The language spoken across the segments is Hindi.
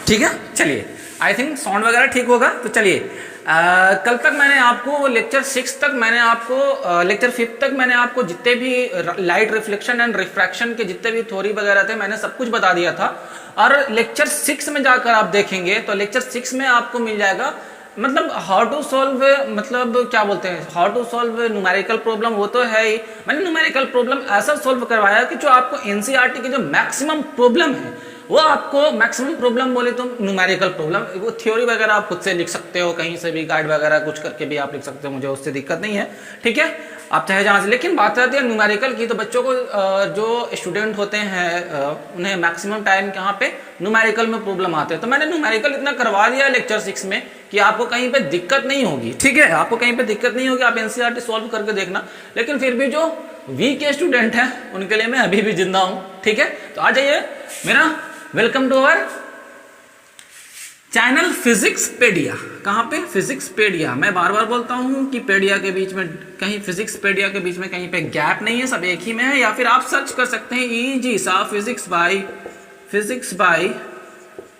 ठीक है, चलिए आई थिंक साउंड वगैरह ठीक होगा। तो चलिए कल तक मैंने आपको लेक्चर 6 तक मैंने आपको लेक्चर 5 तक मैंने आपको जितने भी लाइट रिफ्लेक्शन एंड रिफ्रैक्शन के जितने भी थ्योरी वगैरह थे मैंने सब कुछ बता दिया था। और लेक्चर 6 में जाकर आप देखेंगे तो लेक्चर 6 में आपको मिल जाएगा मतलब हाउ टू सॉल्व, मतलब क्या बोलते हैं, how to solve numerical problem. वो तो है ही, मैंने न्यूमेरिकल प्रॉब्लम ऐसा सॉल्व करवाया कि जो आपको एनसीईआरटी की जो मैक्सिमम प्रॉब्लम है वो आपको मैक्सिमम प्रॉब्लम बोले तो न्यूमेरिकल प्रॉब्लम, वो थ्योरी वगैरह आप खुद से लिख सकते हो, कहीं से भी गाइड वगैरह कुछ करके भी आप लिख सकते हो, मुझे उससे दिक्कत नहीं है। ठीक है, आप चाहे जहाँ से। लेकिन बात आती है न्यूमेरिकल की, तो बच्चों को जो स्टूडेंट होते हैं उन्हें मैक्सिमम टाइम कहाँ पे न्यूमेरिकल में प्रॉब्लम आते हैं। तो मैंने न्यूमेरिकल इतना करवा दिया लेक्चर 6 में कि आपको कहीं पे दिक्कत नहीं होगी। ठीक है, आपको कहीं पे दिक्कत नहीं होगी, आप एनसीईआरटी सॉल्व करके देखना। लेकिन फिर भी जो वीक के स्टूडेंट हैं उनके लिए मैं अभी भी जिंदा हूँ। ठीक है, तो आ जाइए मेरा welcome to our channel physics pedia. कहाँ पे? Physics pedia. मैं बार बार बोलता हूँ कि पेडिया के बीच में कहीं, फिजिक्स पेडिया के बीच में कहीं पे गैप नहीं है, सब एक ही में है। या फिर आप सर्च कर सकते हैं ईजी सा फिजिक्स बाय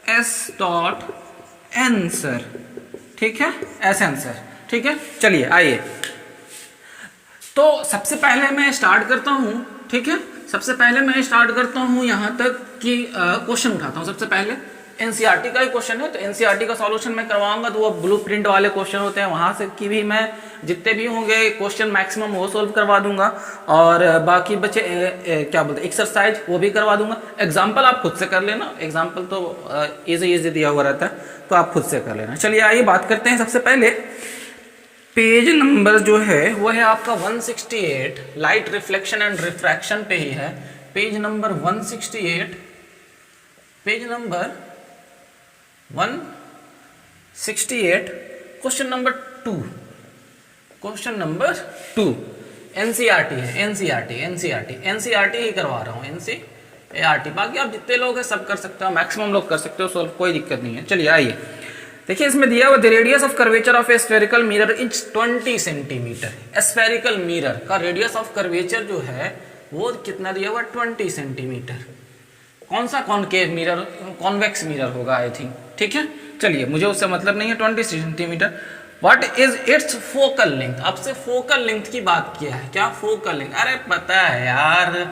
एस.आंसर। ठीक है, एस आंसर। ठीक है, चलिए आइए। तो सबसे पहले मैं स्टार्ट करता हूँ। ठीक है, सबसे पहले मैं स्टार्ट करता हूँ यहाँ तक कि क्वेश्चन उठाता हूँ। सबसे पहले एनसीईआरटी का ही क्वेश्चन है, तो एनसीईआरटी का सॉल्यूशन मैं करवाऊंगा, तो वो ब्लूप्रिंट वाले क्वेश्चन होते हैं, वहां से की भी मैं जितने भी होंगे क्वेश्चन मैक्सिमम वो सोल्व करवा दूंगा। और बाकी बचे क्या बोलते हैं एक्सरसाइज, वो भी करवा दूंगा। एग्जाम्पल आप खुद से कर लेना, एग्जाम्पल तो इजी दिया हुआ रहता है, तो आप खुद से कर लेना। चलिए आइए बात करते हैं। सबसे पहले पेज नंबर जो है वो है आपका 168, लाइट रिफ्लेक्शन एंड रिफ्रैक्शन पे ही है। Page number 168, page number 168, question number 2, question number 2 NCERT है। एनसीईआरटी ही करवा रहा हूँ, एनसीईआरटी। बाकी आप जितने लोग हैं सब कर सकते हो, मैक्सिमम लोग कर सकते हो सॉल्व, कोई दिक्कत नहीं है। चलिए आइए देखिए, इसमें दिया हुआ the radius of curvature of A spherical mirror is 20 centimetre. Spherical mirror का रेडियस ऑफ कर्वेचर जो है वो कितना दिया हुआ? 20 सेंटीमीटर। कौन सा कॉनकेव मिरर, कॉन्वेक्स मिरर होगा आई थिंक। ठीक है, चलिए मुझे उससे मतलब नहीं है। 20 centimetre. What is it's focal length? आपसे फोकल लेंथ की बात किया है। क्या फोकल लेंथ? अरे पता है यार,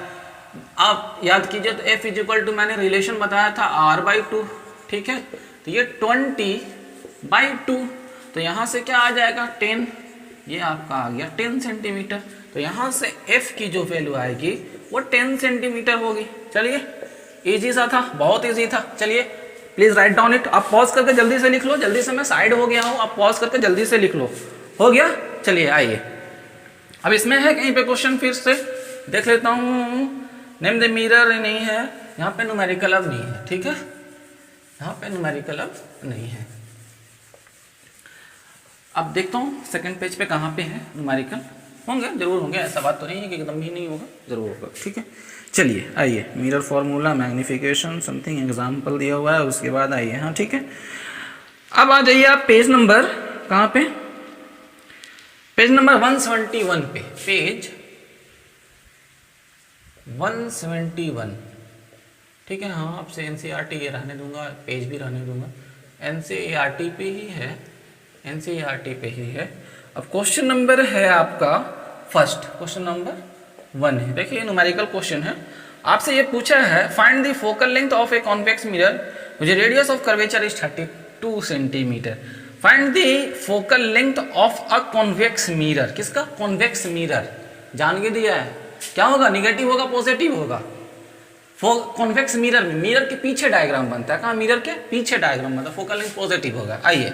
आप याद कीजिए तो F इज इक्वल टू, मैंने रिलेशन बताया था R/2। ठीक है, तो ये 20/2, तो यहां से क्या आ जाएगा? 10। ये आपका आ गया 10 सेंटीमीटर। तो यहां से F की जो वैल्यू आएगी वो 10 सेंटीमीटर होगी। चलिए, इजी सा था, बहुत इजी था। चलिए प्लीज राइट डाउन इट। आप पॉज करके जल्दी से लिख लो, जल्दी से, मैं साइड हो गया हूं, आप पॉज करके जल्दी से लिख लो। हो गया? चलिए आइए, अब इसमें है कहीं पे क्वेश्चन, फिर से देख लेता हूं। नेम द मिरर नहीं है यहाँ पे, न्यूमेरिकल अब नहीं है। ठीक है, यहाँ पे न्यूमेरिकल अब नहीं है। अब देखता हूँ सेकंड पेज पे कहाँ पे है न्यूमेरिकल। होंगे, जरूर होंगे, ऐसा बात तो नहीं है कि एकदम भी नहीं होगा, जरूर होगा। ठीक है, चलिए आइए। Mirror formula, magnification, something example दिया हुआ है, उसके बाद आइए। हाँ ठीक है, अब आ जाइए आप पेज नंबर कहाँ पे? पेज नंबर 171 पे, पेज 171। ठीक है, हाँ आपसे एनसीईआरटी ये रहने दूंगा, पेज भी रहने दूंगा। एनसीईआरटी पे ही है, एनसीईआरटी पे ही है। अब क्वेश्चन नंबर है आपका फर्स्ट, क्वेश्चन नंबर 1 है। देखिए न्यूमेरिकल क्वेश्चन है, आपसे ये पूछा है find the focal length of a convex mirror which radius of curvature is 32 centimetre. Find the focal length of a convex mirror. किसका? Convex mirror. जान के दिया है, क्या होगा? निगेटिव होगा, पॉजिटिव होगा। कॉन्वेक्स मिरर में मिरर के पीछे डायग्राम बनता है। कहाँ? मिरर के पीछे डायग्राम बनता है, फोकल लेंथ पॉजिटिव होगा। आइए,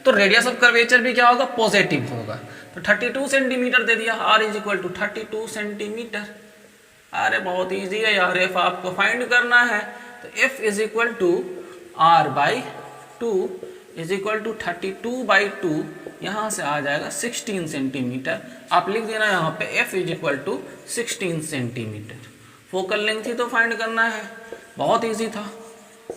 तो रेडियस ऑफ कर्वेचर भी क्या होगा? पॉजिटिव होगा। तो 32 सेंटीमीटर दे दिया, R is equal to 32 centimetre. अरे बहुत इजी है यार, F आपको फाइंड करना है, तो F is equal to R/2 is equal to 32/2, यहाँ से आ जाएगा 16 सेंटीमीटर। आप लिख देना यहाँ पे F is equal to 16 centimetre. Focal length ही तो फाइंड करना है, बहुत इजी था।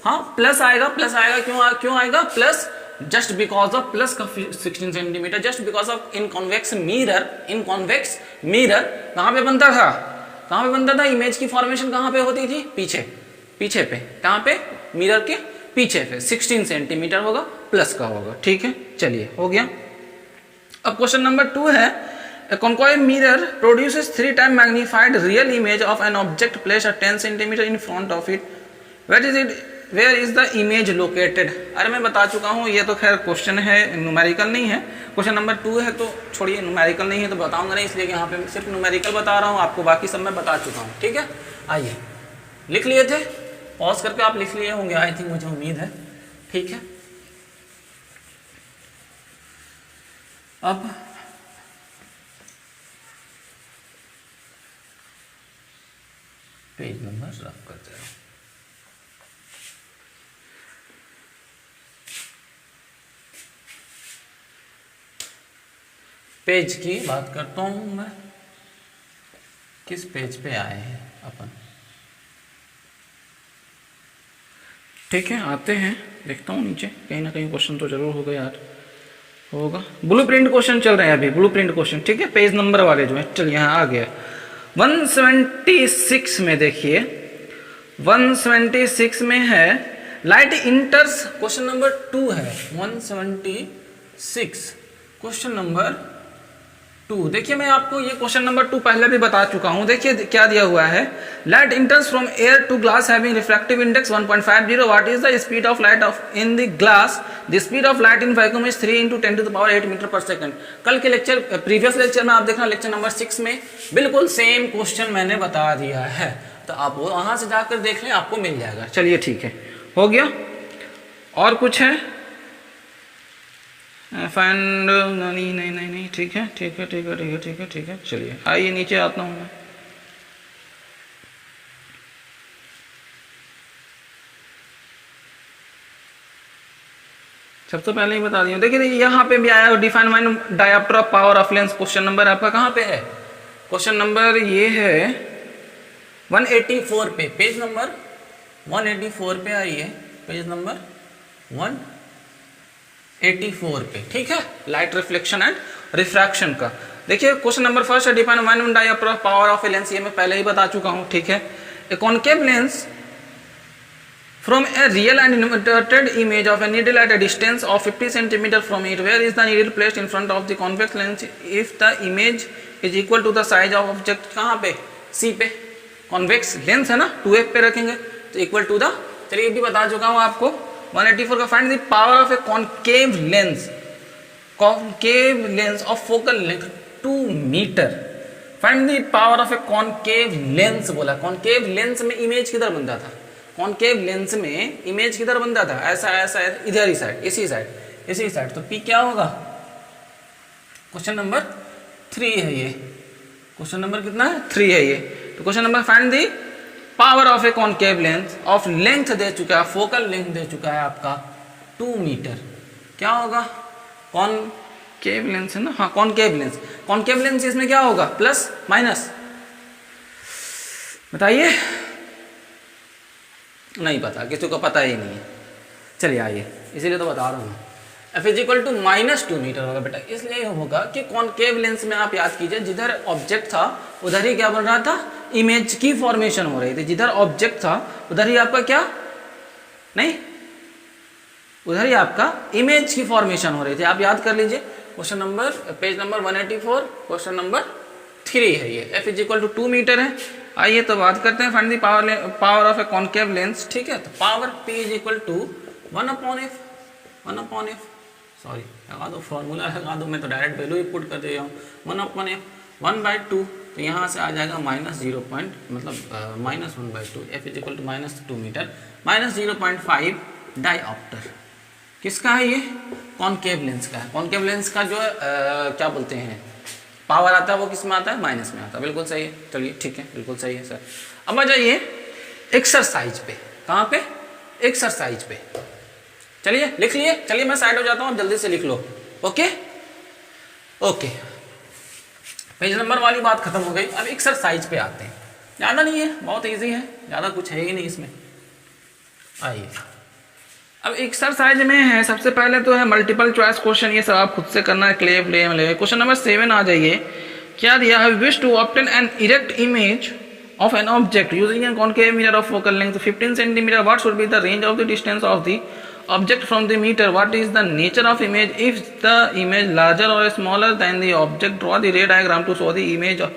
हाँ प्लस आएगा, प्लस आएगा, क्यों आएगा plus? Just because of plus का 16 centimetre, just because of in convex mirror. In convex mirror कहाँ पे बनता था? कहाँ पे बनता था? इमेज की फॉर्मेशन कहाँ पे होती थी? पीछे पे। कहाँ पे? मिरर के पीछे से 16 सेंटीमीटर होगा, प्लस का होगा। ठीक है, चलिए हो गया। अब क्वेश्चन नंबर 2 है, a concave mirror produces 3 times magnified real image of an object placed at 10 centimeter in front of it. Where is the image located? अरे मैं बता चुका हूँ, ये तो खैर क्वेश्चन है, न्यूमेरिकल नहीं है। क्वेश्चन नंबर 2 है तो छोड़िए, न्यूमेरिकल नहीं है तो बताऊंगा नहीं, इसलिए यहाँ पे सिर्फ न्यूमेरिकल बता रहा हूँ आपको, बाकी सब मैं बता चुका हूँ। ठीक है, आइए लिख लिए थे, पॉज करके आप लिख लिए होंगे, आई थिंक, मुझे उम्मीद है। ठीक है, अब पेज नंबर रफ करते हैं। पेज की बात करता हूं मैं, किस पेज पे आए हैं अपन। ठीक है, आते हैं, देखता हूँ नीचे, कहीं ना कहीं क्वेश्चन तो जरूर होगा यार, होगा। ब्लूप्रिंट क्वेश्चन चल रहे हैं अभी, ब्लूप्रिंट क्वेश्चन। ठीक है, पेज नंबर वाले जो है, चलिए यहाँ आ गया 176 में। देखिए 176 में है लाइट इंटर्स, क्वेश्चन नंबर 2 है 176, क्वेश्चन नंबर 2। देखिए मैं आपको ये क्वेश्चन नंबर 2 पहले भी बता चुका हूं। देखिए क्या दिया हुआ है, light enters from air to glass having refractive index 1.50, what is the speed of light of in the glass, the speed of light in vacuum is 3 × 10⁸ metre per second. कल के लेक्चर, प्रीवियस लेक्चर में आप देखना, लेक्चर नंबर 6 में बिल्कुल सेम क्वेश्चन मैंने बता दिया है, तो आप वहां से जाकर देख लें, आपको मिल जाएगा। चलिए ठीक है, हो गया। और कुछ है, फाइंड, नहीं नहीं नहीं नहीं, ठीक है ठीक है ठीक है ठीक है ठीक है ठीक है, चलिए आइए नीचे आता हूँ मैं। सबसे पहले ही बता दिया। देखिए यहाँ पे भी आया, define mine dioptre of power of lens. Question number आपका कहाँ पे है, क्वेश्चन नंबर ये है 184 पे, पेज नंबर 184 पे आइए, पेज नंबर 184 पे। ठीक है, लाइट रिफ्लेक्शन एंड रिफ्रैक्शन का। देखिए क्वेश्चन नंबर फर्स्ट है, define mine dioptre of power of a lens, ये मैं पहले ही बता चुका हूँ। ठीक है, ए concave lens from a real and inverted image of a needle at a distance of 50 cm from it, where is the needle placed in front of the convex lens if the image is equal to the size of object? कहाँ पे, C पे, convex lens है ना, 2f पे रखेंगे तो equal to the, चलिए ये भी बता चुका हूँ आपको। 184 का find the power of a concave lens of focal length 2 metre. find the power of a concave lens बोला, concave lens में इमेज किधर बनता था, कॉनकेव लेंस में इमेज किधर बनता था, ऐसा ऐसा इधर ही साइड, इसी साइड, तो P क्या होगा, क्वेश्चन नंबर 3 है ये, क्वेश्चन नंबर कितना है, 3 है ये। तो question number find the power of a concave lens of length दे चुका है, फोकल लेंथ दे चुका है आपका 2 मीटर, क्या होगा, कॉनकेव लेंस है ना, हाँ कॉनकेव लेंस इसमें क्या होगा, प्लस माइनस, बताइए, नहीं पता, किसी को पता ही नहीं है। चलिए आइए, इसीलिए तो बता रहा हूँ, F is equal to -2 metre होगा बेटा। इसलिए होगा कि कॉनकेव लेंस में आप याद कीजिए, जिधर ऑब्जेक्ट था उधर ही क्या बन रहा था, इमेज की फॉर्मेशन हो रही थी। जिधर ऑब्जेक्ट था उधर ही आपका क्या, नहीं, उधर ही आपका इमेज की फॉर्मेशन हो रही थी। आप याद कर लीजिए, question number, page number 184, question number 3 है ये। F is equal to 2 metre है। आइए तो बात करते हैं find the power of a concave lens. ठीक है, तो power P is equal to 1/f, sorry लगा दो, फॉर्मूला लगा दो, मैं तो डायरेक्ट वैल्यू ही पुट कर दे रहा हूँ, 1/f 1/2, तो यहाँ से आ जाएगा -1/2, F is equal to -2 metre, -0.5 dioptre. किसका है ये, कॉनकेव लेंस का है। कॉनकेव लेंस का जो क्या बोलते हैं पावर आता है, वो किस में आता है, माइनस में आता है। बिल्कुल सही है, चलिए ठीक है, बिल्कुल सही है सर। अब आ जाइए एक्सरसाइज पे, कहाँ पे, एक्सरसाइज पे। चलिए लिख लिए, चलिए मैं साइड हो जाता हूँ, आप जल्दी से लिख लो। ओके, पेज नंबर वाली बात खत्म हो गई। अब एक्सरसाइज पे आते हैं, ज़्यादा नहीं है, बहुत ईजी है, ज़्यादा कुछ है ही नहीं इसमें। आइए अब एक्सरसाइज में है, सबसे पहले तो है मल्टीपल चॉइस क्वेश्चन, ये सब आप खुद से करना है, क्ले क्वेश्चन नंबर 7 आ जाइए। क्या दिया है, wish to obtain an erect image of an object using a concave mirror of focal length 15 centimeter, what should be the range of the distance of the object from the meter? What is the nature of image? If the image larger or smaller than the object, draw the ray diagram to show the image of.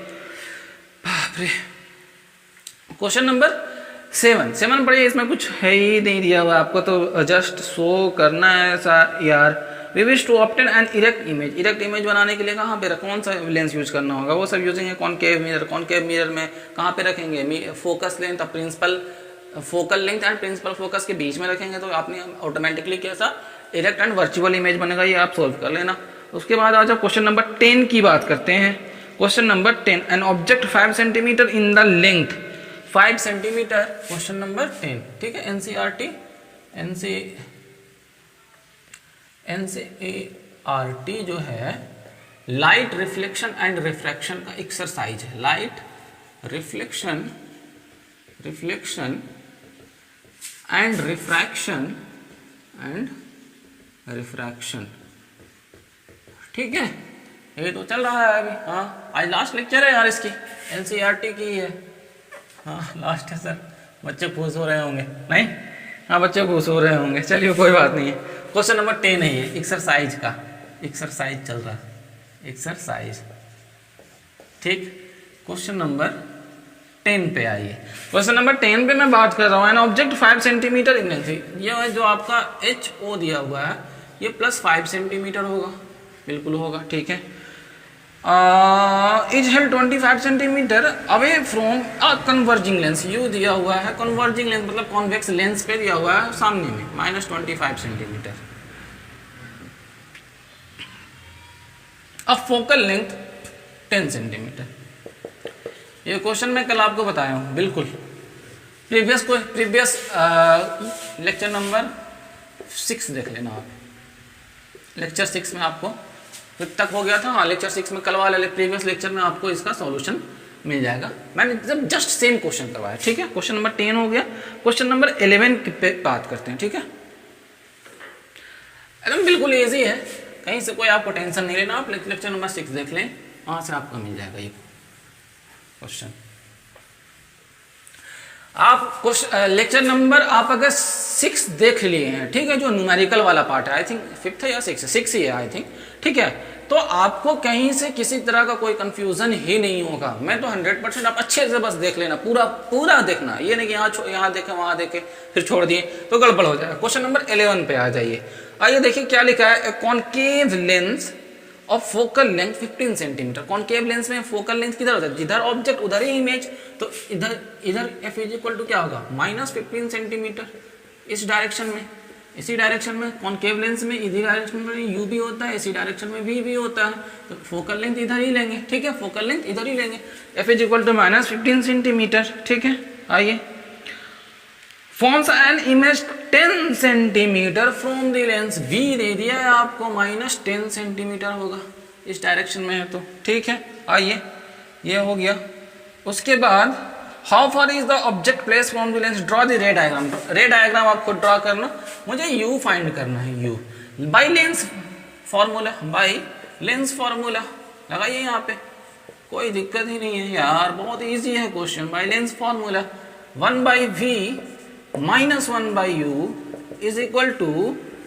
Question number 7 पढ़िए, इसमें कुछ है ही नहीं दिया हुआ आपको, तो जस्ट शो करना है ऐसा यार। We wish to obtain an erect image, erect image बनाने के लिए कहाँ पे कौन सा लेंस यूज करना होगा? वो सब यूजिंग है कॉनकेव मिरर। कॉनकेव मिरर में कहाँ पे रखेंगे? फोकस लेंथ और principal focal length and principal focus के बीच में रखेंगे, तो आपने ऑटोमेटिकली कैसा इरेक्ट एंड वर्चुअल इमेज बनेगा, ये आप सोल्व कर लेना। उसके बाद आज क्वेश्चन नंबर 10 की बात करते हैं। Question number 10, N object 5 centimetre in the length 5 centimetre. Question number 10, ठीक है। एनसीईआरटी जो है लाइट रिफ्लेक्शन एंड रिफ्रैक्शन का एक्सरसाइज है। लाइट रिफ्लेक्शन एंड रिफ्रैक्शन, ठीक है। ये तो चल रहा है अभी। हाँ, आज लास्ट लेक्चर है यार इसकी, एनसीईआरटी की है। हाँ लास्ट है सर, बच्चे खुश हो रहे होंगे नहीं? हाँ बच्चे खुश हो रहे होंगे, चलिए कोई बात नहीं है। क्वेश्चन नंबर 10 है ये, एक्सरसाइज का एक्सरसाइज चल रहा है, एक्सरसाइज, ठीक। क्वेश्चन नंबर 10 पे आइए। क्वेश्चन नंबर 10 पे मैं बात कर रहा हूँ। N object 5 centimetre in length, ये जो आपका HO दिया हुआ है ये +5 सेंटीमीटर होगा, बिल्कुल होगा, ठीक है। Is held 25 centimetre away from a converging lens, you दिया हुआ है कन्वर्जिंग लेंस मतलब कॉन्वेक्स लेंस पे दिया हुआ है सामने में -25 सेंटीमीटर। अब फोकल लेंथ 10 सेंटीमीटर। ये क्वेश्चन मैं कल आपको बताया हूँ, बिल्कुल प्रीवियस लेक्चर नंबर 6 देख लेना आप। लेक्चर 6 में आपको फिर तक हो गया था। हाँ लेक्चर 6 में कल वाले प्रीवियस लेक्चर में आपको इसका सॉल्यूशन मिल जाएगा। मैंने जब जस्ट सेम क्वेश्चन करवाया, ठीक है। क्वेश्चन नंबर 10 हो गया। क्वेश्चन नंबर 11 पे बात करते हैं, ठीक है। एकदम बिल्कुल इजी है, कहीं से कोई आपको टेंशन नहीं लेना। आप लेक्चर नंबर 6 देख लें, वहां से आपको मिल जाएगा ये क्वेश्चन। आप लेक्चर नंबर आप अगर 6 देख लिए हैं, ठीक है, जो न्यूमेरिकल वाला पार्ट है, आई थिंक 5th है या 6 ही है आई थिंक, ठीक है, तो आपको कहीं से किसी तरह का कोई कंफ्यूजन ही नहीं होगा। मैं तो 100% आप अच्छे से बस देख लेना, पूरा देखना, ये नहीं कि यहाँ देखे वहां देखे फिर छोड़ दिए तो गड़बड़ हो जाएगा। क्वेश्चन नंबर 11 पे आ जाइए। आइए देखिए क्या लिखा है। Concave lens of focal length 15 centimetre. Concave lens में फोकल लेंथ किधर होता है? जिधर ऑब्जेक्ट उधर ही इमेज, तो इधर f = क्या होगा? -15 सेंटीमीटर इस डायरेक्शन में, इसी डायरेक्शन में। कॉनकेव लेंस में इसी डायरेक्शन में u भी होता है, इसी डायरेक्शन में v भी होता है, तो फोकल लेंथ इधर ही लेंगे, ठीक है। फोकल लेंथ इधर ही लेंगे, f = -15 सेंटीमीटर, ठीक है। आइए, forms an image 10 centimetre from the lens, v दे दिया है आपको -10 सेंटीमीटर होगा, इस डायरेक्शन में है तो, ठीक है। आइए, ये हो गया। उसके बाद how far is the object place from the lens, draw the ray diagram. रे डायग्राम आपको ड्रॉ करना, मुझे u फाइंड करना है। u by lens formula, by lens formula लगाइए यहाँ पे, कोई दिक्कत ही नहीं है यार, बहुत इजी है question. By lens formula 1/v -1/u =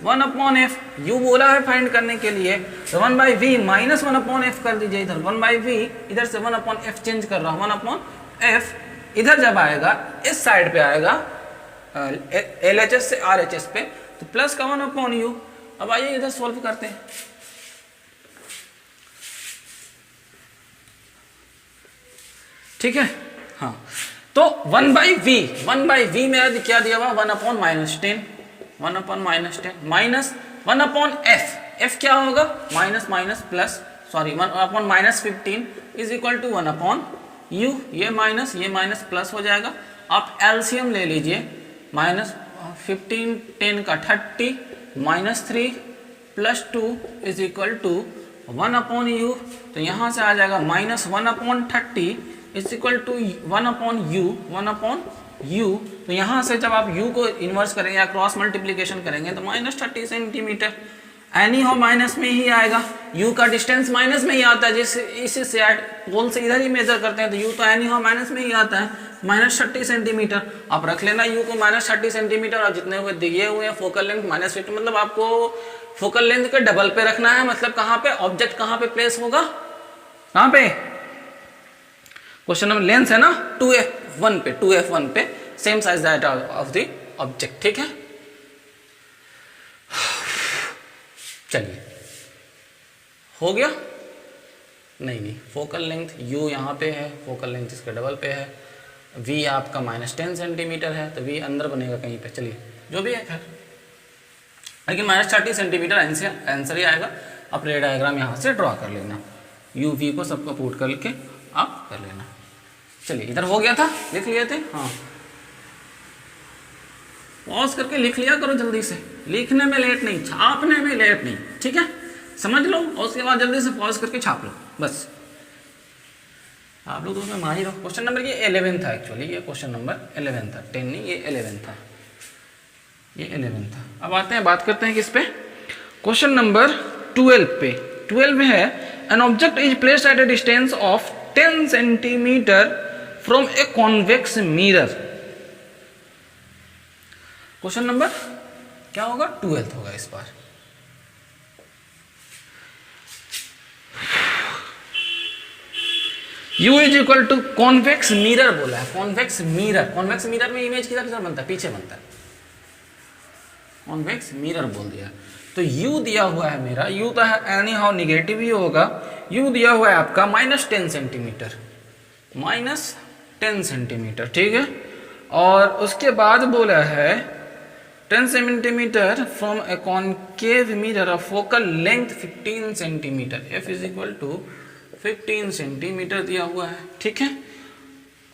1/f। u बोला है फाइंड करने के लिए, तो 1/v -1/f कर दीजिए इधर। 1/v इधर से 1/f चेंज कर रहा हूँ, 1/f इधर जब आएगा इस साइड पे आएगा LHS से RHS पे, तो प्लस का 1/u। अब आइए इधर सॉल्व करते हैं। ठीक है, हाँ, तो 1/v में क्या दिया हुआ? 1/-10, 1/-10 माइनस 1/f। f क्या होगा? -15 = 1/u। ये माइनस प्लस हो जाएगा। आप एलसीएम ले लीजिए, -15 10 का 30 -3 + 2 = 1/u। तो यहाँ से आ जाएगा -1/30 = 1/u। तो यहाँ से जब आप u को इन्वर्स करेंगे या क्रॉस मल्टीप्लिकेशन करेंगे तो -30 सेंटीमीटर एनी हो माइनस में ही आएगा। u का डिस्टेंस माइनस में ही आता है, जिस इसी से पोल से इधर ही मेजर करते हैं, तो u तो एनी हो माइनस में ही आता है। -30 सेंटीमीटर। आप रख लेना u को -30 सेंटीमीटर और जितने हुए दिए हुए हैं फोकल लेंथ -50, मतलब आपको फोकल लेंथ के डबल पे रखना है। मतलब कहाँ पे ऑब्जेक्ट कहाँ पे प्लेस होगा, कहाँ पे, क्वेश्चन नंबर लेंथ है ना 2f1 पे, 2f1 पे same size that of the object. ठीक है, चलिए हो गया। नहीं, फोकल लेंथ u यहाँ पे है, फोकल लेंथ इसके डबल पे है, v आपका -10 सेंटीमीटर है, तो v अंदर बनेगा कहीं पे, चलिए जो भी है खैर, लेकिन -30 सेंटीमीटर आंसर ही आएगा। आप रे डायग्राम यहाँ से ड्रॉ कर लेना, u v को सबको पुट करके आप कर लेना। चलिए इधर हो गया था, लिख लिए थे, हाँ पॉज करके लिख लिया करो जल्दी से, लिखने में लेट नहीं, छापने में लेट नहीं, ठीक है, समझ लो और उसके बाद जल्दी से पॉज करके छाप लो बस। आप लोग तो उसमें मान ही रहो। क्वेश्चन नंबर ये 11 था एक्चुअली, ये क्वेश्चन नंबर 11 था, 10 नहीं, ये 11 था, ये 11 था। अब आते हैं, बात करते हैं किस पे, क्वेश्चन नंबर 12 पे। 12 है an object is placed at a distance of 10 centimetre from a convex mirror. Question number क्या होगा, 12 होगा इस बार। U is equal to convex mirror बोला है, कॉन्वेक्स मिरर, कॉन्वेक्स मिरर में इमेज किधर किधर बनता है, पीछे बनता है, कॉन्वेक्स मिरर बोल दिया। तो U दिया हुआ है मेरा, U तो एनी हाउ निगेटिव ही होगा, U दिया हुआ है आपका -10 सेंटीमीटर, -10 सेंटीमीटर, ठीक है। और उसके बाद बोला है 10 centimetre from a concave mirror of focal length 15 centimetre, F is equal to 15 centimetre दिया हुआ है, ठीक है।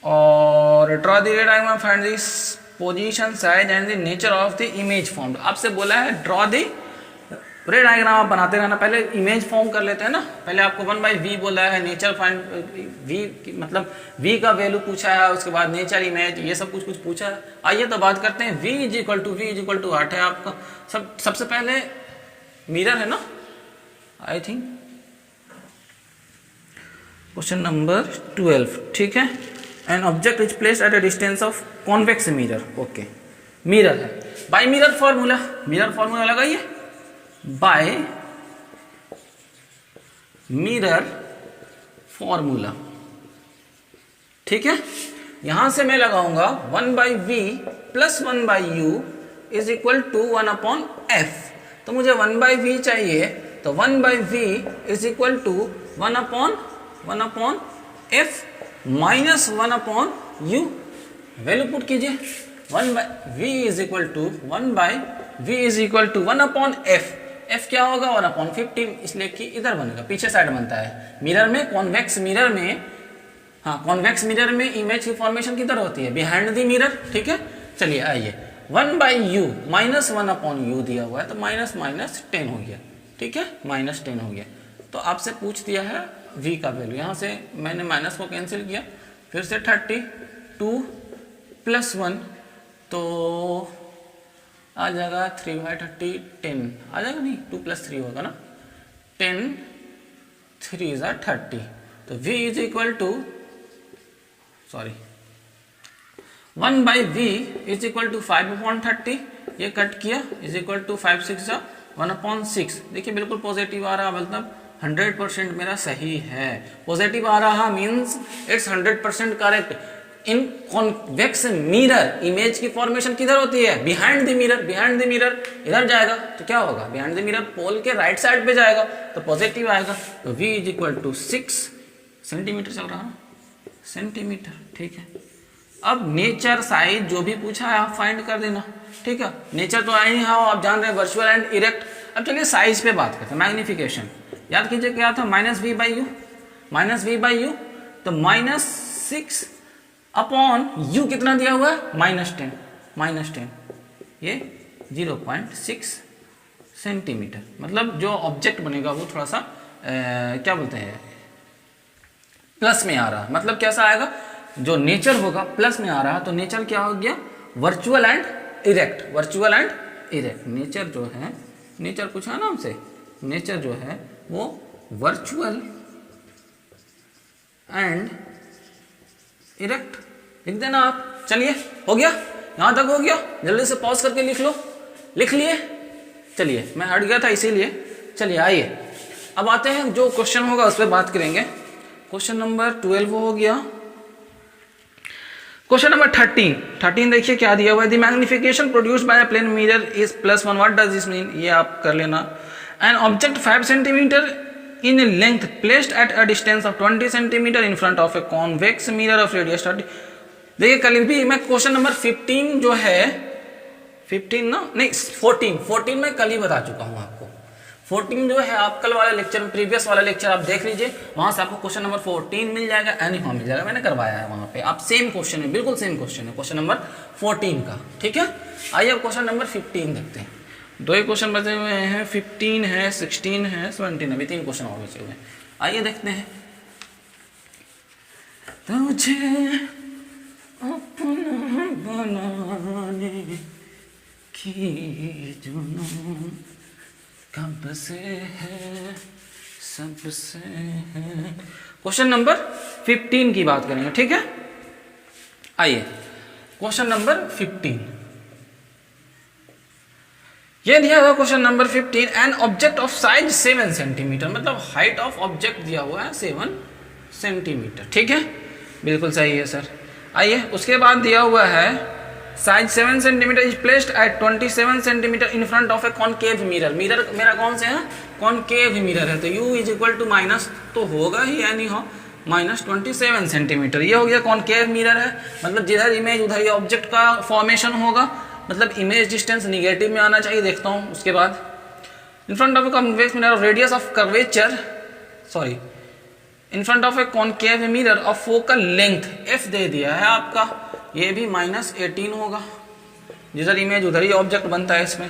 और draw the ray diagram, find this position, size and the nature of the image formed. आपसे बोला है ड्रॉ द रे डायग्राम, आप बनाते रहना, पहले इमेज फॉर्म कर लेते हैं ना। पहले आपको 1/v बोला है, नेचर फाइंड v मतलब v का वैल्यू पूछा है, उसके बाद नेचर, इमेज, ये सब कुछ पूछा है। आइए तो बात करते हैं, v इज इक्वल टू 8 है आपका। सबसे पहले मिरर है ना, आई थिंक क्वेश्चन नंबर 12, ठीक है। An object is placed at a distance of convex mirror, okay, mirror है। By mirror formula, mirror formula लगाइए, बाय मिरर फॉर्मूला, ठीक है। यहां से मैं लगाऊंगा 1/v plus 1/u is equal to 1/f। तो मुझे 1/v चाहिए, तो 1/v is equal to 1/f minus 1/u, value put कीजिए, 1/v is equal to 1/v is equal to 1/f। f क्या होगा 1/15, इसलिए कि इधर बनेगा, पीछे साइड बनता है मिरर में, कॉन्वेक्स मिरर में, हाँ कॉन्वेक्स मिरर में इमेज की फॉर्मेशन किधर होती है, बिहाइंड द मिरर, ठीक है। चलिए आइए, 1/u माइनस 1/u दिया हुआ है, तो -10 हो गया, ठीक है, -10 हो गया। तो आपसे पूछ दिया है v का वैल्यू, यहाँ से मैंने माइनस को कैंसिल किया, फिर से 32 + 1 तो आ जाएगा 3/30, 10 आ जाएगा, नहीं 2 + 3 होगा ना, 10 3 = 30। तो v is equal to 1/v is equal to 5/30, ये कट किया, इज इक्वल टू 5 6 1/6। देखिए बिल्कुल पॉजिटिव आ रहा, मतलब 100% मेरा सही है। पॉजिटिव आ रहा means it's 100% correct. In convex mirror image की फॉर्मेशन किधर होती है, behind the mirror, behind the mirror इधर जाएगा, तो क्या होगा, बिहाइंड द मिरर पोल के राइट साइड पे जाएगा, तो पॉजिटिव आएगा। तो v is equal to 6 centimetre चल रहा है, सेंटीमीटर, ठीक है। अब नेचर, साइज जो भी पूछा है आप फाइंड कर देना, ठीक है। नेचर तो आई हाँ आप जान रहे हैं, वर्चुअल एंड इरेक्ट। अब चलिए साइज पे बात करते हैं, मैग्निफिकेशन। याद कीजिए क्या था, -v/u, -v/u, तो -6/u कितना दिया हुआ है, -10, ये 0.6 सेंटीमीटर। मतलब जो ऑब्जेक्ट बनेगा वो थोड़ा सा क्या बोलते हैं, प्लस में आ रहा, मतलब कैसा आएगा, जो नेचर होगा प्लस में आ रहा, तो नेचर क्या हो गया, virtual and erect, virtual and erect. Nature जो है, नेचर पूछा ना हमसे, नेचर जो है वो वर्चुअल एंड इरेक्ट, लिख देना आप। चलिए हो गया, यहाँ तक हो गया, जल्दी से पॉज करके लिख लो। लिख लिए? चलिए मैं हट गया था इसीलिए। चलिए आइए अब आते हैं, जो क्वेश्चन होगा उस पर बात करेंगे। क्वेश्चन नंबर 12 हो गया। क्वेश्चन नंबर 13 देखिए क्या दिया हुआ है। The magnification produced by a plane mirror is +1। What does this mean? ये आप कर लेना। An object 5 centimetre in length placed at a distance of 20 centimetre in front of a convex mirror of radius 30। देखिए कल भी मैं क्वेश्चन नंबर 15 जो है 15 ना नहीं 14 में कल ही बता चुका हूं आपको। 14 जो है आप कल वाला लेक्चर में, प्रीवियस वाला लेक्चर आप देख लीजिए, वहां से आपको क्वेश्चन नंबर 14 मिल जाएगा, एनीहाउ मिल जाएगा, मैंने करवाया है वहां पे। आप सेम क्वेश्चन है, बिल्कुल सेम क्वेश्चन है, क्वेश्चन नंबर 14 का। ठीक है, आइए अब क्वेश्चन नंबर 15 देखते हैं। दो ही क्वेश्चन बचे हुए हैं, 15 है, 16 है, 17, अभी 3 क्वेश्चन और बचे हुए हैं। आइए देखते हैं। तुझे अपना बनाने की जुनून कब से है, सबसे है। क्वेश्चन नंबर 15 की बात करेंगे, ठीक है। आइए क्वेश्चन नंबर 15 ये दिया हुआ। Question number 15, an object of size 7 centimetre, मतलब हाइट ऑफ ऑब्जेक्ट दिया हुआ है 7 सेंटीमीटर। ठीक है, बिल्कुल सही है सर। आइए उसके बाद दिया हुआ है size 7 centimetre is placed at 27 centimetre in front of a concave mirror. Mirror मेरा कौन से है? कॉनकेव मिरर है, तो u is equal to minus तो होगा ही, यानी हो -27 सेंटीमीटर। ये हो गया कॉनकेव मिरर है, मतलब जिधर इमेज उधर ही ऑब्जेक्ट का फॉर्मेशन होगा, मतलब इमेज डिस्टेंस निगेटिव में आना चाहिए। देखता हूँ उसके बाद, इन front of a convex mirror radius of curvature, sorry in front of a concave mirror of focal length f दे दिया है आपका, ये भी -18 होगा, जिधर इमेज उधर ही ऑब्जेक्ट बनता है इसमें।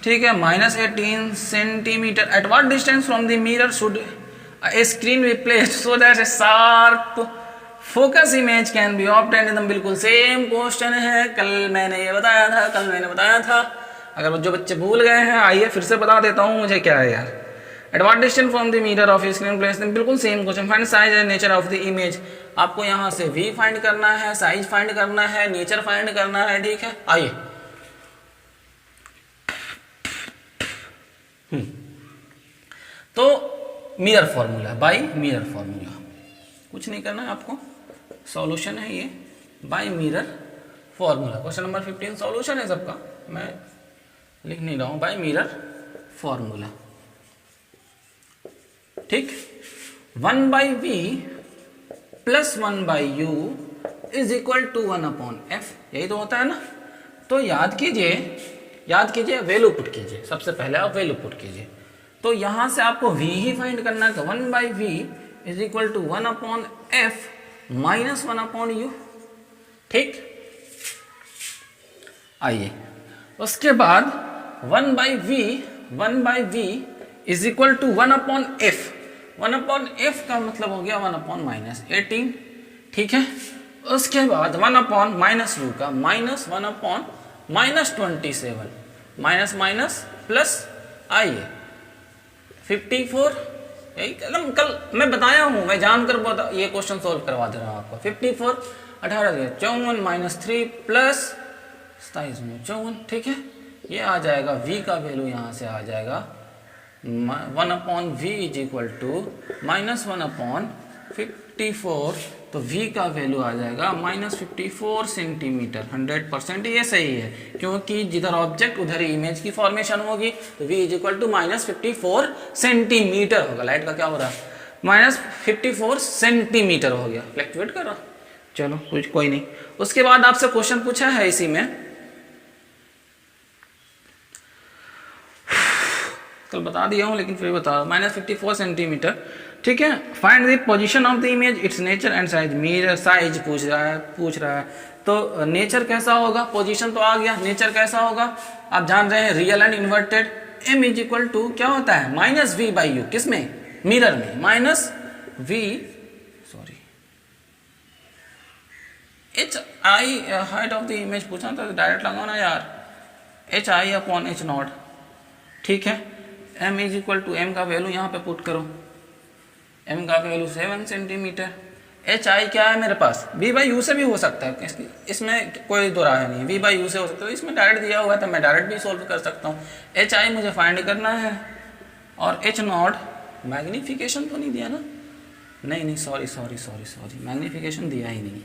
ठीक है, -18 centimetre. Eight what distance from the mirror should A screen be placed so that A sharp focus image can be obtained? एकदम बिल्कुल सेम क्वेश्चन है, कल मैंने ये बताया था, अगर जो बच्चे भूल गए हैं आइए फिर से बता देता हूँ मुझे क्या है यार। At what distance from the mirror of screen place, बिल्कुल same question. Find size and nature of the image, आपको यहाँ से v फाइंड करना है, साइज फाइंड करना है, नेचर फाइंड करना है। ठीक है, आइए तो mirror formula, by mirror formula, कुछ नहीं करना है आपको, सॉल्यूशन है ये by mirror formula. Question number 15 solution है सबका, मैं लिख नहीं रहा हूं, बाय मिरर फॉर्मूला। ठीक, 1/v plus 1/u is equal to 1/f, यही तो होता है ना। तो याद कीजिए, वैल्यू पुट कीजिए, सबसे पहले आप वैल्यू पुट कीजिए। तो यहां से आपको v ही फाइंड करना है, तो 1/v is equal to 1/f minus 1/u। ठीक, आइए उसके बाद 1/v is equal to 1/f। 1/f का मतलब हो गया 1/-18। ठीक है, उसके बाद 1/-u का -1/-27, माइनस प्लस, आइए 54। यही कल मैं बताया हूं, मैं जानकर ये क्वेश्चन सोल्व करवा दे रहा हूं आपको। 54 18 54 -3 प्लस 27 54। ठीक है, ये आ जाएगा v का वैल्यू, यहां से आ जाएगा 1/v इज इक्वल टू -1/54, तो v का वैल्यू आ जाएगा -54 सेंटीमीटर। 100% ये सही है, क्योंकि जिधर ऑब्जेक्ट उधर ही इमेज की फॉर्मेशन होगी, तो v is equal to -54 centimetre होगा। लाइट का क्या हो रहा है? -54 सेंटीमीटर हो गया, फ्लैक्चुएट कर रहा। चलो कुछ कोई नहीं। उसके बाद आपसे क्वेश्चन पूछा है इसी में, कल बता दिया हूं लेकिन फिर बता रहा हूं, -54 सेंटीमीटर। ठीक है, find the position of the image, it's nature and size. Mirror size पूछ रहा है, तो नेचर कैसा होगा? पोजीशन तो आ गया, नेचर कैसा होगा आप जान रहे हैं, real and inverted. m is equal to क्या होता है? -v/u, किसमें? मिरर में, hi height of the image पूछा था, डायरेक्ट लगाओ ना यार, hi/h0। ठीक है, m is equal to, m का वैल्यू यहाँ पे पुट करो, m का वैल्यू 7 सेंटीमीटर, एच आई क्या है मेरे पास, वी बाई यू से भी हो सकता है, इसमें कोई दो राय नहीं, वी बाई यू से हो सकता है, तो इसमें डायरेक्ट दिया हुआ है तो मैं डायरेक्ट भी सोल्व कर सकता हूँ। एच आई मुझे फाइंड करना है और एच नॉट, मैग्नीफिकेशन तो नहीं दिया ना, नहीं सॉरी मैग्नीफिकेशन दिया ही नहीं।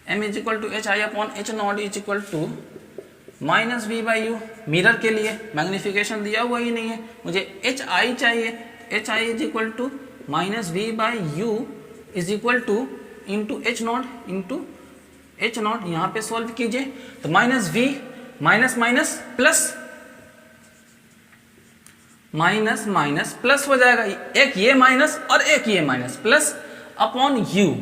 M is equal to H I upon H naught is equal to minus V by U, mirror के लिए मैग्नीफिकेशन दिया हुआ ही नहीं है, मुझे एच आई चाहिए, H I is equal to minus V by U is equal to into H naught, यहाँ पे सॉल्व कीजिए तो minus V minus minus plus, minus minus plus हो जाएगा, एक ये माइनस और एक ये minus, plus upon U,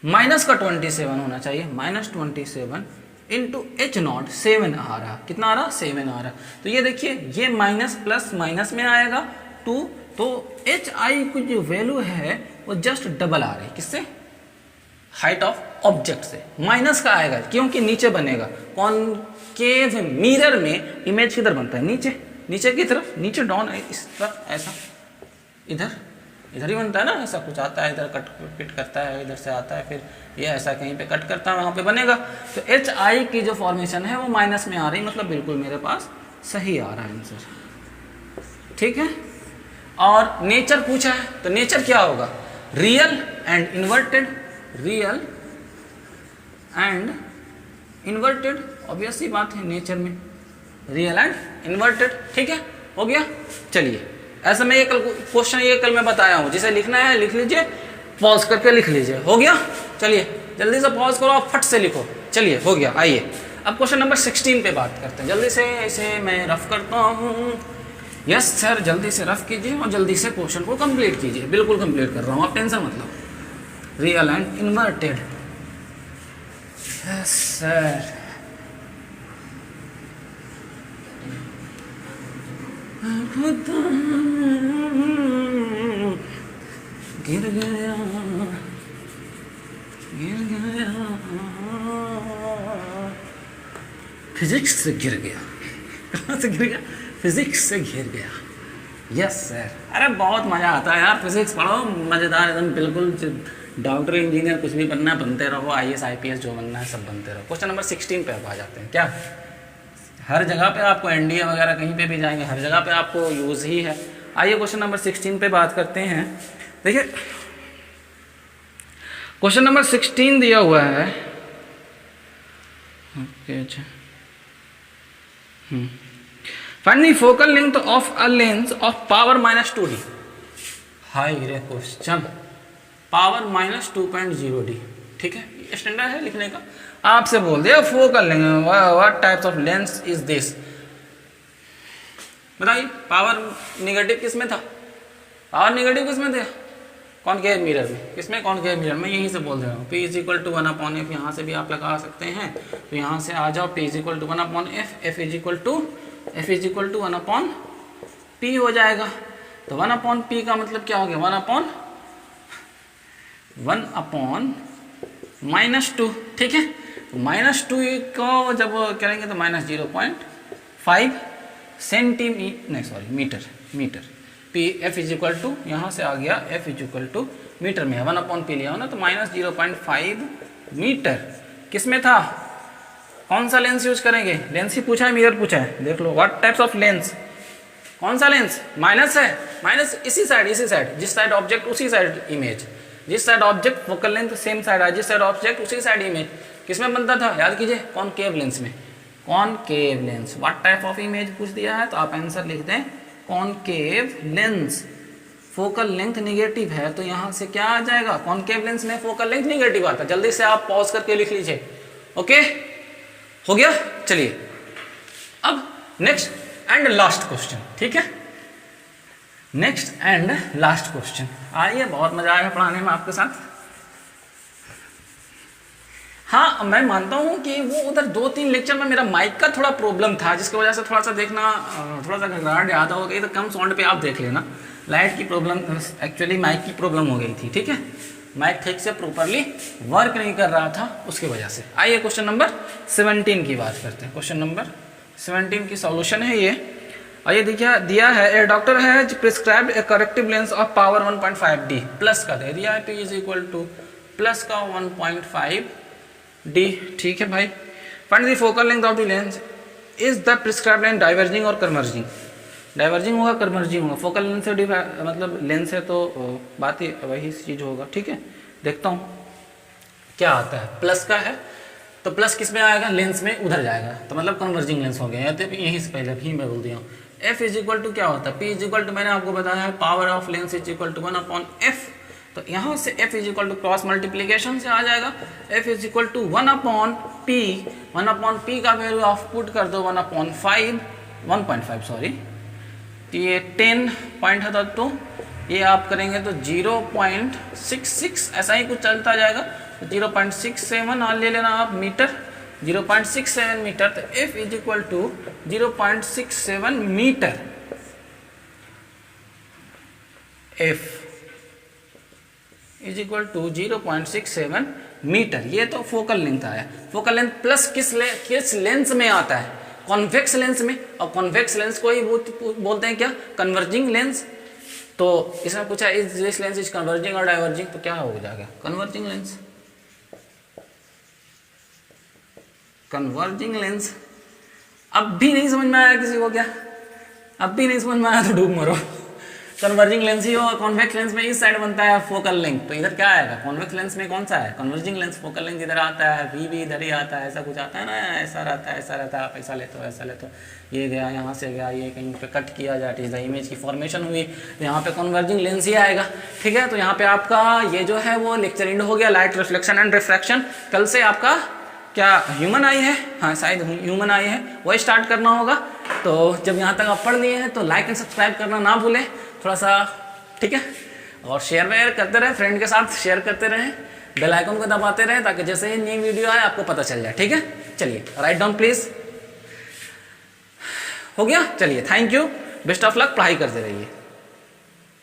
minus का 27 होना चाहिए, माइनस 27 इंटू एच नॉट, 7 आ रहा, कितना आ रहा, 7 आ रहा। तो ये देखिए ये माइनस प्लस माइनस में आएगा 2, तो एच आई की जो वैल्यू है वो जस्ट डबल आ रही, किससे, हाइट ऑफ ऑब्जेक्ट से, माइनस का आएगा क्योंकि नीचे बनेगा, कॉनकेव मिरर में इमेज किधर बनता है, नीचे की तरफ, नीचे डाउन, इस तरफ ऐसा, इधर ही बनता है ना, ऐसा कुछ आता है, इधर कट पिट करता है, इधर से आता है, फिर ये ऐसा कहीं पे कट करता है, वहाँ पे बनेगा। तो एच आई की जो फॉर्मेशन है वो माइनस में आ रही, मतलब बिल्कुल मेरे पास सही आ रहा है आंसर, ठीक है। और नेचर पूछा है, तो नेचर क्या होगा, रियल एंड इन्वर्टेड, ऑब्वियस सी बात है, नेचर में रियल एंड इन्वर्टेड, ठीक है, हो गया। चलिए ऐसा मैं ये क्वेश्चन कल मैं बताया हूँ, जिसे लिखना है लिख लीजिए, पॉज करके लिख लीजिए, हो गया। चलिए जल्दी से पॉज करो, आप फट से लिखो, चलिए हो गया। आइए अब क्वेश्चन नंबर 16 पे बात करते हैं, जल्दी से इसे मैं रफ करता हूँ। यस सर, जल्दी से रफ कीजिए और जल्दी से क्वेश्चन को कंप्लीट कीजिए, बिल्कुल कंप्लीट कर रहा हूँ, आप टेंशन मत लो। Real and inverted, yes sir. गिर गया फिजिक्स से गिर गया, कहाँ से गिर गया, फिजिक्स से गिर गया, यस सर। अरे बहुत मज़ा आता है यार, फिजिक्स पढ़ो, मज़ेदार एकदम, बिल्कुल डॉक्टर इंजीनियर कुछ भी बनना है बनते रहो, IAS IPS जो बनना है सब बनते रहो। क्वेश्चन नंबर 16 पे आप आ जाते हैं। क्या हर जगह पे आपको NDA वगैरह कहीं पे भी जाएंगे, हर जगह पे आपको यूज़ ही है। आइए क्वेश्चन नंबर 16 पे बात करते हैं। देखिए क्वेश्चन नंबर 16 दिया हुआ है, ओके अच्छा, find the focal length of a lens of power -2D। High रे क्वेश्चन, पावर -2.0D, ठीक है, स्टैंडर्ड है लिखने का। आपसे बोल दिया focal length, what types of lens is this, बताइए। पावर निगेटिव किस में था, पावर निगेटिव किस में था, कॉनकेव मिरर में, किसमें, कॉनकेव मिरर में। यहीं से बोल दे रहा हूँ, P = 1/f, यहाँ से भी आप लगा सकते हैं, तो यहाँ से आ जाओ, P = 1/f, F = 1/P हो जाएगा। तो 1/P का मतलब क्या हो गया, 1/-2, ठीक है। तो -2 को जब करेंगे तो -0.5 सेंटीमीटर, नहीं सॉरी मीटर, F = यहाँ से आ गया, F = मीटर में है, 1/P लिया हो ना, तो -0.5 मीटर। किस में था, कौन सा लेंस यूज करेंगे, लेंस ही पूछा है, मिरर पूछा है, देख लो। व्हाट टाइप्स ऑफ लेंस, कौन सा लेंस, माइनस है, माइनस इसी साइड, जिस साइड ऑब्जेक्ट उसी साइड इमेज, जिस side object focal length same side है, जिस साइड ऑब्जेक्ट उसी साइड इमेज। किसमें बनता था, याद कीजिए, कॉनकेव लेंस में, concave lens. What type of image पूछ दिया है तो आप आंसर लिख दें concave lens. Focal length negative है तो यहाँ से क्या आ जाएगा, कॉनकेव लेंस में फोकल लेंथ निगेटिव आता है। जल्दी से आप पॉज करके लिख लीजिए, ओके, हो गया। चलिए अब नेक्स्ट एंड लास्ट क्वेश्चन, ठीक है, नेक्स्ट एंड लास्ट क्वेश्चन। आइए, बहुत मजा आएगा पढ़ाने में आपके साथ। हाँ, मैं मानता हूँ कि वो उधर 2-3 लेक्चर में मेरा माइक का थोड़ा प्रॉब्लम था, जिसकी वजह से थोड़ा सा देखना, थोड़ा सा घबराहट आता होगा, इधर कम साउंड पे आप देख लेना। लाइट की प्रॉब्लम, एक्चुअली माइक की प्रॉब्लम हो गई थी, ठीक है, माइक ठीक से प्रॉपरली वर्क नहीं कर रहा था, उसकी वजह से। आइए क्वेश्चन नंबर 17 की बात करते हैं। क्वेश्चन नंबर 17 की सॉल्यूशन है ये। और ये देखिए दिया है ए डॉक्टर है prescribe a corrective lens of power 1.5 D plus का दे दिया है, P is equal two plus का 1.5 डी। ठीक है भाई, find the focal length of the lens is the prescribe lens diverging और कन्वर्जिंग। डाइवर्जिंग होगा कन्वर्जिंग होगा, फोकल लेंथ से मतलब लेंस है तो बात ही वही चीज होगा। ठीक है, देखता हूँ क्या आता है। प्लस का है तो प्लस किस में आएगा, लेंस में उधर जाएगा, तो मतलब कन्वर्जिंग लेंस हो गया। तो यहीं से पहले भी मैं बोल दिया हूँ। एफ इज इक्वल टू क्या होता है, पी इज इक्वल टू मैंने आपको बताया है power of lens is equal to 1/f। तो यहाँ से f is equal to cross multiplication से आ जाएगा, f is equal to 1/p। 1/p का वैल्यू ऑफ पुट कर दो 1.5 सॉरी, तो ये 10 पॉइंट है तो ये आप करेंगे तो 0.66 ऐसा ही कुछ चलता जाएगा। तो 0.67 और ले लेना आप मीटर, 0.67 मीटर। तो f is equal to 0.67 metre. f is equal to 0.67 metre. ये तो फोकल लेंथ आया। फोकल लेंथ प्लस किस लेंस में आता है, कॉन्वेक्स लेंस में। और कॉन्वेक्स लेंस को ही बोलते हैं क्या, कन्वर्जिंग लेंस। तो इसमें पूछा is this lens is converging और डाइवर्जिंग, तो क्या हो जाएगा, कन्वर्जिंग लेंस। Converging lens. अब भी नहीं समझ में आया किसी को क्या, अब भी नहीं समझ में आया तो डूब मरो। कन्वर्जिंग लेंस ही हो, कॉन्वेक्स लेंस में इस साइड बनता है फोकल लेंथ, तो इधर क्या आएगा, कॉन्वेक्स लेंस में कौन सा है, कन्वर्जिंग लेंस। फोकल लेंथ इधर आता है, वी भी इधर ही आता है, ऐसा कुछ आता है ना, ऐसा रहता है, ऐसा रहता है। आप ऐसा लेते हो, ऐसा लेते हो, ये गया यहाँ से गया, ये कहीं पे कट किया जाए, इस इमेज की फॉर्मेशन हुई, तो यहाँ पे कन्वर्जिंग लेंस ही आएगा। ठीक है, तो यहाँ पे आपका ये जो है वो लेक्चर एंड हो गया, लाइट रिफ्लेक्शन एंड रिफ्रैक्शन। कल से आपका क्या ह्यूमन आई है, हाँ शायद ह्यूमन आई है, वही स्टार्ट करना होगा। तो जब यहाँ तक आप पढ़ लिए हैं तो लाइक एंड सब्सक्राइब करना ना भूलें थोड़ा सा, ठीक है। और शेयर वेयर करते रहें, फ्रेंड के साथ शेयर करते रहें, बेल आइकन को दबाते रहें ताकि जैसे ही नई वीडियो आए आपको पता चल जाए। ठीक है, चलिए राइट डाउन प्लीज। हो गया, चलिए thank you, best of luck, पढ़ाई करते रहिए।